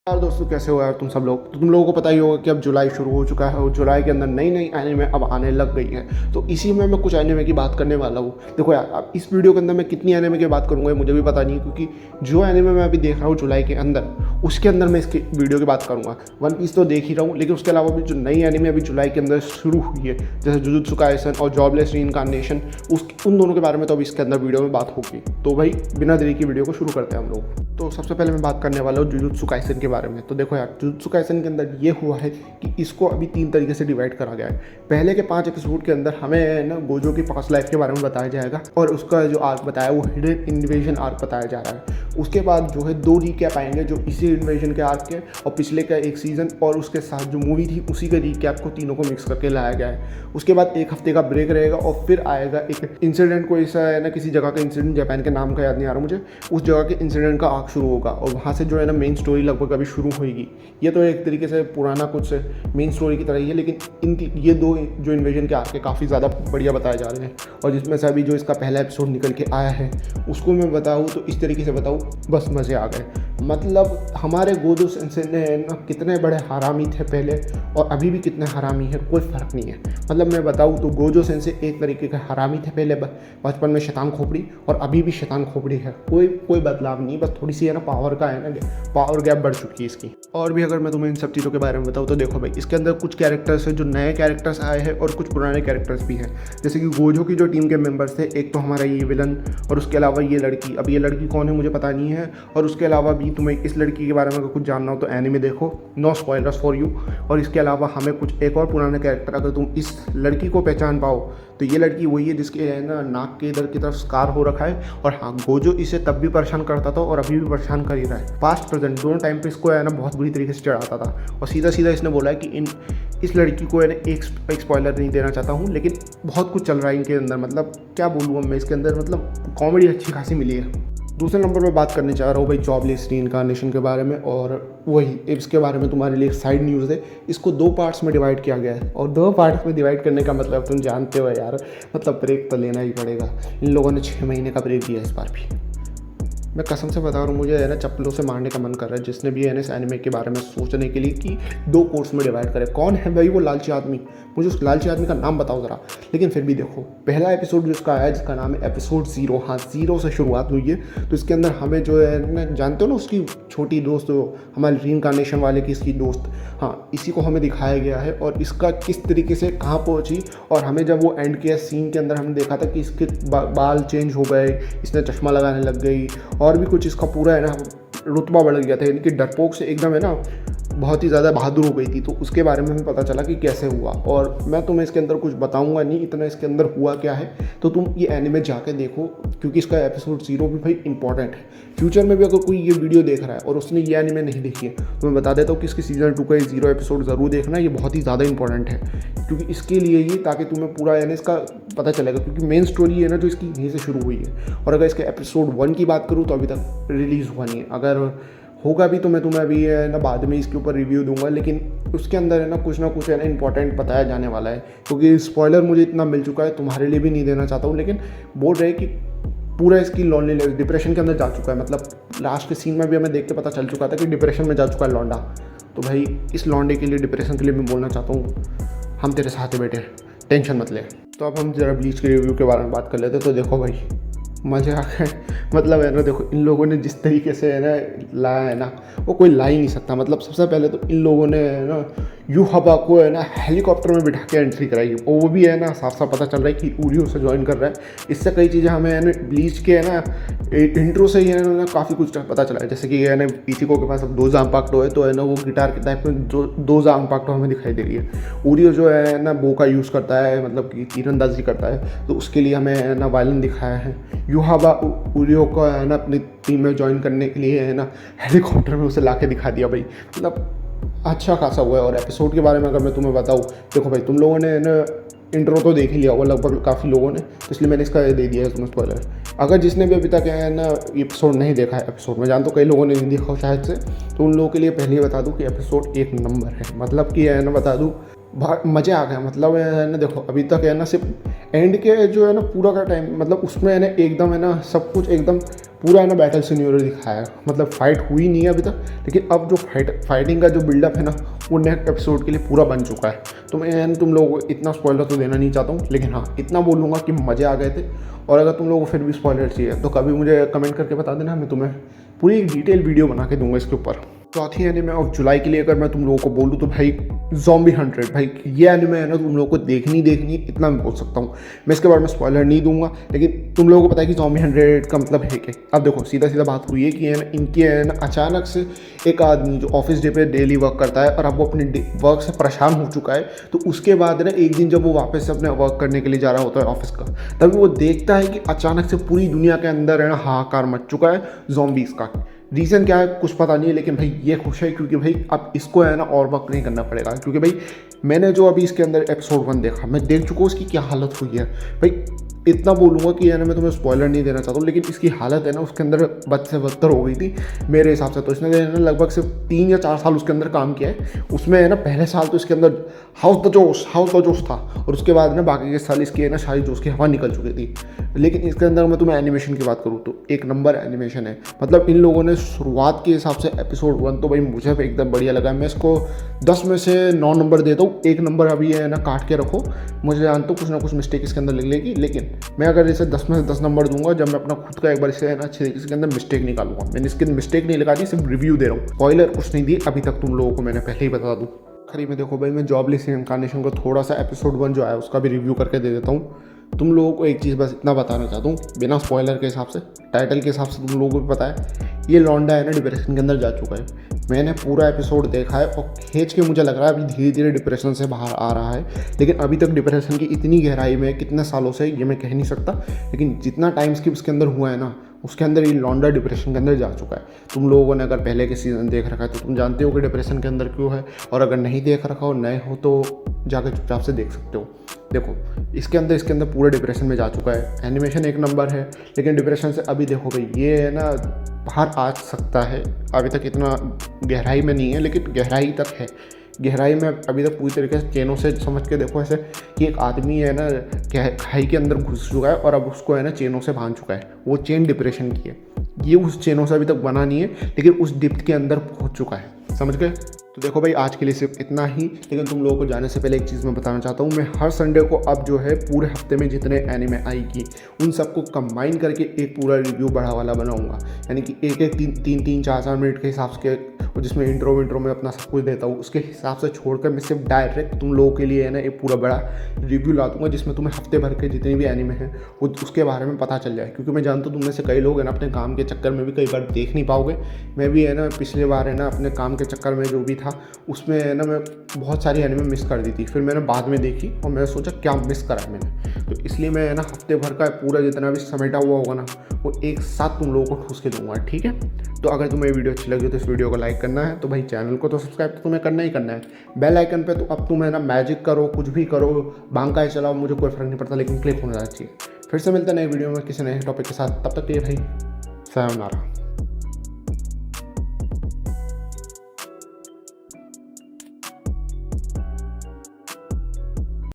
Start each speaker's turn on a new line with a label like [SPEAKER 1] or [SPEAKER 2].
[SPEAKER 1] यार दोस्तों, कैसे हो यार तुम सब लोग। तो तुम लोगों को पता ही होगा कि अब जुलाई शुरू हो चुका है और जुलाई के अंदर नई नई एनिमे अब आने लग गई है। तो इसी में मैं कुछ एनिमे की बात करने वाला हूँ। देखो यार, अब इस वीडियो के अंदर मैं कितनी एनिमे की बात करूँगा मुझे भी पता नहीं है, क्योंकि जो एनिमे मैं अभी देख रहा हूँ जुलाई के अंदर, उसके अंदर मैं इसकी वीडियो की बात करूँगा। वन पीस तो देख ही रहा हूँ, लेकिन उसके अलावा भी जो नई एनिमे अभी जुलाई के अंदर शुरू हुई है, जैसे जुजुत्सु काइसन और जॉबलेस रीइंकार्नेशन, उन दोनों के बारे में तो अभी इसके अंदर वीडियो में बात होगी। तो भाई बिना देरी की वीडियो को शुरू करते हैं हम लोग। तो सबसे पहले मैं बात करने वाला हूँ जुजुत्सु काइसन के बारे में। तो देखो यार, जुजुत्सु काइसन के अंदर ये हुआ है कि इसको अभी 3 तरीके से डिवाइड करा गया है। पहले के 5 एपिसोड के अंदर हमें ना गोजो की पास्ट लाइफ के बारे में बताया जाएगा और उसका जो आर्क बताया वो हिडन इन्वेजन आर्क बताया जा रहा है। उसके बाद जो है 2 रिकैप आएंगे जो इसी इन्वेजन के आर्क के और पिछले का एक सीज़न और उसके साथ जो मूवी थी उसी के रिकैप को तीनों को मिक्स करके लाया गया है। उसके बाद 1 हफ्ते का ब्रेक रहेगा और फिर आएगा एक इंसिडेंट, कोई ऐसा है ना किसी जगह का इंसिडेंट, जापान के नाम का याद नहीं आ रहा मुझे, उस जगह के इंसिडेंट का आर्क शुरू होगा और वहाँ से जो है ना मेन स्टोरी लगभग अभी शुरू होगी। ये तो एक तरीके से पुराना कुछ मेन स्टोरी की तरह ही है, लेकिन ये 2 जो इन्वेजन के आर्क है काफ़ी ज़्यादा बढ़िया बताए जा रहे हैं। और जिसमें से अभी जो इसका पहला एपिसोड निकल के आया है उसको मैं बताऊँ तो इस तरीके से बताऊँ, बस मज़े आ गए। मतलब हमारे गोजो सेंसे ने ना कितने बड़े हरामी थे पहले और अभी भी कितने हरामी है, कोई फ़र्क नहीं है। मतलब मैं बताऊँ तो गोजो सेंसे एक तरीके के हरामी थे पहले बचपन में शैतान खोपड़ी, और अभी भी शैतान खोपड़ी है। कोई बदलाव नहीं, बस थोड़ी सी है ना पावर का है ना, पावर गैप बढ़ चुकी है इसकी। और भी अगर मैं तुम्हें इन सब चीज़ों के बारे में बताऊँ तो देखो भाई, इसके अंदर कुछ कैरेक्टर्स हैं जो नए कैरेक्टर्स आए हैं और कुछ पुराने कैरेक्टर्स भी हैं। जैसे कि गोजो की जो टीम के मेंबर्स थे, एक तो हमारा ये विलन और उसके अलावा ये लड़की। अब ये लड़की कौन है मुझे पता नहीं है, और उसके अलावा भी तुम्हें इस लड़की के बारे में अगर कुछ जानना हो तो एनीमे देखो, नो स्पॉयलर्स फॉर यू। और इसके अलावा हमें कुछ एक और पुराने कैरेक्टर, अगर तुम इस लड़की को पहचान पाओ तो ये लड़की वही है जिसके है ना नाक के इधर की तरफ स्कार हो रखा है। और हाँ, गोजो इसे तब भी परेशान करता था और अभी भी परेशान कर ही रहा है। पास्ट प्रेजेंट दोनों टाइम पे इसको है ना बहुत बुरी तरीके से चढ़ाता था। और सीधा सीधा इसने बोला है कि इस लड़की को है ना एक स्पॉइलर नहीं देना चाहता हूँ, लेकिन बहुत कुछ चल रहा है इनके अंदर। मतलब क्या बोलूँ मैं इसके अंदर, मतलब कॉमेडी अच्छी खासी मिली है। दूसरे नंबर पर बात करने चाह रहा हूँ भाई जॉबलेस रीइंकार्नेशन के बारे में, और वही इसके बारे में तुम्हारे लिए एक साइड न्यूज़ है। इसको 2 पार्ट्स में डिवाइड किया गया है, और 2 पार्ट्स में डिवाइड करने का मतलब तुम जानते हो यार, मतलब ब्रेक तो लेना ही पड़ेगा। इन लोगों ने 6 महीने का ब्रेक दिया इस बार भी। मैं कसम से बता रहा हूँ, मुझे है ना चप्पलों से मारने का मन कर रहा है जिसने भी है ना इस एनिमे के बारे में सोचने के लिए कि 2 कोर्स में डिवाइड करे। कौन है भाई वो लालची आदमी, मुझे उस लालची आदमी का नाम बताओ ज़रा। लेकिन फिर भी देखो, पहला एपिसोड जिसका आया जिसका नाम है एपिसोड 0, हाँ 0 से शुरुआत हुई है। तो इसके अंदर हमें जो है ना, जानते हो ना उसकी छोटी दोस्त, हमारे रीइंकार्नेशन वाले की इसकी दोस्त, हाँ इसी को हमें दिखाया गया है और इसका किस तरीके से कहाँ पहुँची। और हमें जब वो एंड के सीन के अंदर हमने देखा था कि इसके बाल चेंज हो गए, इसने चश्मा लगाने लग गई, और भी कुछ इसका पूरा है ना रुतबा बढ़ गया था, यानी कि डरपोक से एकदम है ना बहुत ही ज़्यादा बहादुर हो गई थी। तो उसके बारे में हमें पता चला कि कैसे हुआ। और मैं तुम्हें इसके अंदर कुछ बताऊंगा नहीं, इतना इसके अंदर हुआ क्या है तो तुम ये एनिमे जाके देखो, क्योंकि इसका एपिसोड 0 भी भाई इंपॉर्टेंट है। फ्यूचर में भी अगर कोई ये वीडियो देख रहा है और उसने ये एनिमे नहीं देखी है तो मैं बता देता हूँ कि इसकी सीज़न 2 का 0 एपिसोड ज़रूर देखना, ये बहुत ही ज़्यादा इंपॉर्टेंट है। क्योंकि इसके लिए ही, ताकि तुम्हें पूरा यानी इसका पता चलेगा, क्योंकि मेन स्टोरी है ना जो इसकी यहीं से शुरू हुई है। और अगर इसके एपिसोड 1 की बात करूँ तो अभी तक रिलीज़ हुआ नहीं है। अगर होगा भी तो मैं तुम्हें अभी है ना बाद में इसके ऊपर रिव्यू दूंगा, लेकिन उसके अंदर है ना कुछ है ना इंपॉर्टेंट बताया जाने वाला है। क्योंकि स्पॉइलर मुझे इतना मिल चुका है, तुम्हारे लिए भी नहीं देना चाहता हूँ, लेकिन बोल रहे कि पूरा इसकी लॉन्लीनेस डिप्रेशन के अंदर जा चुका है। मतलब लास्ट के सीन में भी हमें देख के पता चल चुका था कि डिप्रेशन में जा चुका है लौंडा। तो भाई इस लौंडे के लिए, डिप्रेशन के लिए मैं बोलना चाहता हूँ, हम तेरे साथ हैं बेटे, टेंशन मत ले। तो अब हम जरा ब्लीच के रिव्यू के बारे में बात कर लेते। तो देखो भाई, मज़े आ गए। मतलब है ना, देखो इन लोगों ने जिस तरीके से है ना लाया है ना, वो कोई ला ही नहीं सकता। मतलब सबसे पहले तो इन लोगों ने है ना यूहाबा को है ना हेलीकॉप्टर में बिठा के एंट्री कराई है, और वो भी है ना साफ साफ पता चल रहा है कि उरियो से ज्वाइन कर रहा है। इससे कई चीज़ें हमें है ना ब्लीच के है ना इंट्रो से ही है ना काफ़ी कुछ पता चला है। जैसे कि है ना इचिको के पास अब 2 जांपाक्टो है, तो है ना वो गिटार के टाइप में 2 जांपाक्टो हमें दिखाई दे रही है। उरियो जो है ना बो का यूज़ करता है, मतलब कि तीरंदाजी करता है, तो उसके लिए हमें है ना वायलिन दिखाया है। यूहाबा उरियो को है ना अपनी टीम में ज्वाइन करने के लिए है ना हेलीकॉप्टर में उसे ला के दिखा दिया भाई। मतलब अच्छा खासा हुआ है। और एपिसोड के बारे में अगर मैं तुम्हें बताऊँ, देखो भाई तुम लोगों ने ना इंट्रो तो देख ही लिया होगा लगभग काफ़ी लोगों ने, तो इसलिए मैंने इसका दे दिया है तुम्हें स्पॉइलर। अगर जिसने भी अभी तक है ना एपिसोड नहीं देखा है, एपिसोड में जानता हूँ कई लोगों ने नहीं देखा हो शायद से, तो उन लोगों के लिए पहले ही बता दूँ कि एपिसोड 1 नंबर है। मतलब कि है ना बता दूँ, मज़े आ गए। मतलब है ना देखो, अभी तक है ना सिर्फ एंड के जो है ना पूरा का टाइम, मतलब उसमें है ना एकदम है ना सब कुछ एकदम पूरा है ना बैटल सिनेरियो दिखाया है, मतलब फाइट हुई नहीं है अभी तक, लेकिन अब जो फाइटिंग का जो बिल्डअप है ना वो नेक्स्ट एपिसोड के लिए पूरा बन चुका है। तो मैं तुम लोगों को इतना स्पॉइलर तो देना नहीं चाहता हूँ, लेकिन हाँ इतना बोलूँगा कि मज़े आ गए थे। और अगर तुम लोगों को फिर भी स्पॉइलर चाहिए तो कभी मुझे कमेंट करके बता देना, मैं तुम्हें पूरी एक डिटेल वीडियो बना के दूंगा इसके ऊपर। चौथी एनिमे ऑफ जुलाई के लिए अगर मैं तुम लोगों को बोलूँ तो भाई ज़ॉम्बी 100, भाई ये एनिमे है ना तुम लोगों को देखनी इतना मैं बोल सकता हूँ। मैं इसके बारे में स्पॉइलर नहीं दूंगा, लेकिन तुम लोगों को पता है कि ज़ॉम्बी 100 का मतलब है क्या। अब देखो सीधा बात हुई है कि है ना इनकी है ना अचानक से एक आदमी जो ऑफिस डे पे डेली वर्क करता है और अब वो अपने वर्क से परेशान हो चुका है, तो उसके बाद ना एक दिन जब वो वापस से अपने वर्क करने के लिए जा रहा होता है ऑफिस का, तभी वो देखता है कि अचानक से पूरी दुनिया के अंदर है ना हाहाकार मच चुका है ज़ॉम्बीज़ का। रीज़न क्या है कुछ पता नहीं है, लेकिन भाई ये खुश है क्योंकि भाई अब इसको है ना और वर्क नहीं करना पड़ेगा। क्योंकि भाई मैंने जो अभी इसके अंदर एपिसोड 1 देखा, मैं देख चुका हूँ उसकी क्या हालत हुई है। भाई इतना बोलूँगा कि है ना मैं तुम्हें स्पॉइलर नहीं देना चाहता हूँ, लेकिन इसकी हालत है ना उसके अंदर बद से बदतर हो गई थी मेरे हिसाब से। तो इसने है ना लगभग सिर्फ 3 या 4 साल उसके अंदर काम किया है। उसमें है ना पहले साल तो इसके अंदर हाउस द जोश था, और उसके बाद ना बाकी के साल इसकी है ना सारी जोश की हवा निकल चुकी थी। लेकिन इसके अंदर मैं तुम्हें एनिमेशन की बात करूँ तो एक नंबर एनिमेशन है। मतलब इन लोगों ने शुरुआत के हिसाब से एपिसोड 1 तो भाई मुझे एकदम बढ़िया लगा। मैं इसको 10 में से 9 नंबर देता हूँ। 1 नंबर अभी है ना काट के रखो, मुझे जानता हूँ कुछ ना कुछ मिस्टेक इसके अंदर लिख लेगी, लेकिन मैं अगर इसे 10 में से 10 नंबर दूंगा जब मैं अपना खुद का एक बार इसे है ना अच्छे तरीके से अंदर मिस्टेक निकालूंगा। मैंने इसके मिस्टेक नहीं लगा दी, सिर्फ रिव्यू दे रहा हूँ, स्पॉइलर कुछ नहीं दी अभी तक तुम लोगों को, मैंने पहले ही बता दूँ। आखिरी में देखो भाई मैं जॉबलेस इनकार्नेशन को थोड़ा सा एपिसोड 1 जो आया उसका भी रिव्यू करके दे देता हूँ। तुम लोगों को एक चीज़ बस इतना बताना चाहता हूँ बिना स्पॉइलर के हिसाब से, टाइटल के हिसाब से तुम लोगों को भी पता है ये लौंडा है ना डिप्रेशन के अंदर जा चुका है। मैंने पूरा एपिसोड देखा है और खींच के मुझे लग रहा है अभी धीरे धीरे डिप्रेशन से बाहर आ रहा है, लेकिन अभी तक डिप्रेशन की इतनी गहराई में कितने सालों से ये मैं कह नहीं सकता, लेकिन जितना टाइम स्किप इसके अंदर हुआ है ना उसके अंदर ये लौंडा डिप्रेशन के अंदर जा चुका है। तुम लोगों ने अगर पहले के सीज़न देख रखा है तो तुम जानते हो कि डिप्रेशन के अंदर क्यों है, और अगर नहीं देख रखा हो नए हो तो जाकर चुपचाप से देख सकते हो। देखो इसके अंदर पूरे डिप्रेशन में जा चुका है। एनिमेशन एक नंबर है, लेकिन डिप्रेशन से अभी देखो भाई ये है ना बाहर आ सकता है। अभी तक इतना गहराई में नहीं है, लेकिन गहराई तक है। गहराई में अभी तक पूरी तरीके से चेनों से समझ के देखो ऐसे कि एक आदमी है ना खाई के अंदर घुस चुका है और अब उसको है ना चेनों से बांध चुका है। वो चेन डिप्रेशन की है, ये उस चेनों से अभी तक बना नहीं है, लेकिन उस डिप्थ के अंदर पहुंच चुका है। समझ गए? तो देखो भाई आज के लिए सिर्फ इतना ही, लेकिन तुम लोगों को जाने से पहले एक चीज़ मैं बताना चाहता हूँ। मैं हर संडे को अब जो है पूरे हफ्ते में जितने एनिमे आएगी उन सबको कंबाइन करके एक पूरा रिव्यू बड़ा वाला बनाऊंगा, यानी कि एक 3-4 मिनट के हिसाब से, जिसमें इंट्रो में अपना सब कुछ देता हूँ उसके हिसाब से छोड़कर मैं सिर्फ डायरेक्ट तुम लोगों के लिए है ना एक पूरा बड़ा रिव्यू ला दूंगा, जिसमें तुम्हें हफ्ते भर के जितने भी एनिमे हैं वो उसके बारे में पता चल जाए। क्योंकि मैं जानता हूँ तुम में से कई लोग है ना अपने काम के चक्कर में भी कई बार देख नहीं पाओगे। मैं भी है ना पिछले बार है ना अपने काम के चक्कर में जो भी था उसमें है ना मैं बहुत सारी एनिमे मिस कर दी थी, फिर मैंने बाद में देखी और मैंने सोचा क्या मिस करा है मैंने। तो इसलिए मैं है ना हफ्ते भर का पूरा जितना भी समेटा हुआ होगा ना वो एक साथ तुम लोगों को ठूस के दूंगा, ठीक है? तो अगर तुम्हें वीडियो अच्छी लगी तो इस वीडियो को लाइक करना है, तो भाई चैनल को तो सब्सक्राइब तो तुम्हें करना ही करना है। बेल आइकन पे तो अब तुम है ना मैजिक करो, कुछ भी करो, बांका चलाओ, मुझे कोई फर्क नहीं पड़ता, लेकिन क्लिक होना चाहिए। फिर से मिलते हैं नए वीडियो में किसी नए टॉपिक के साथ, तब तक के लिए भाई सायोनारा।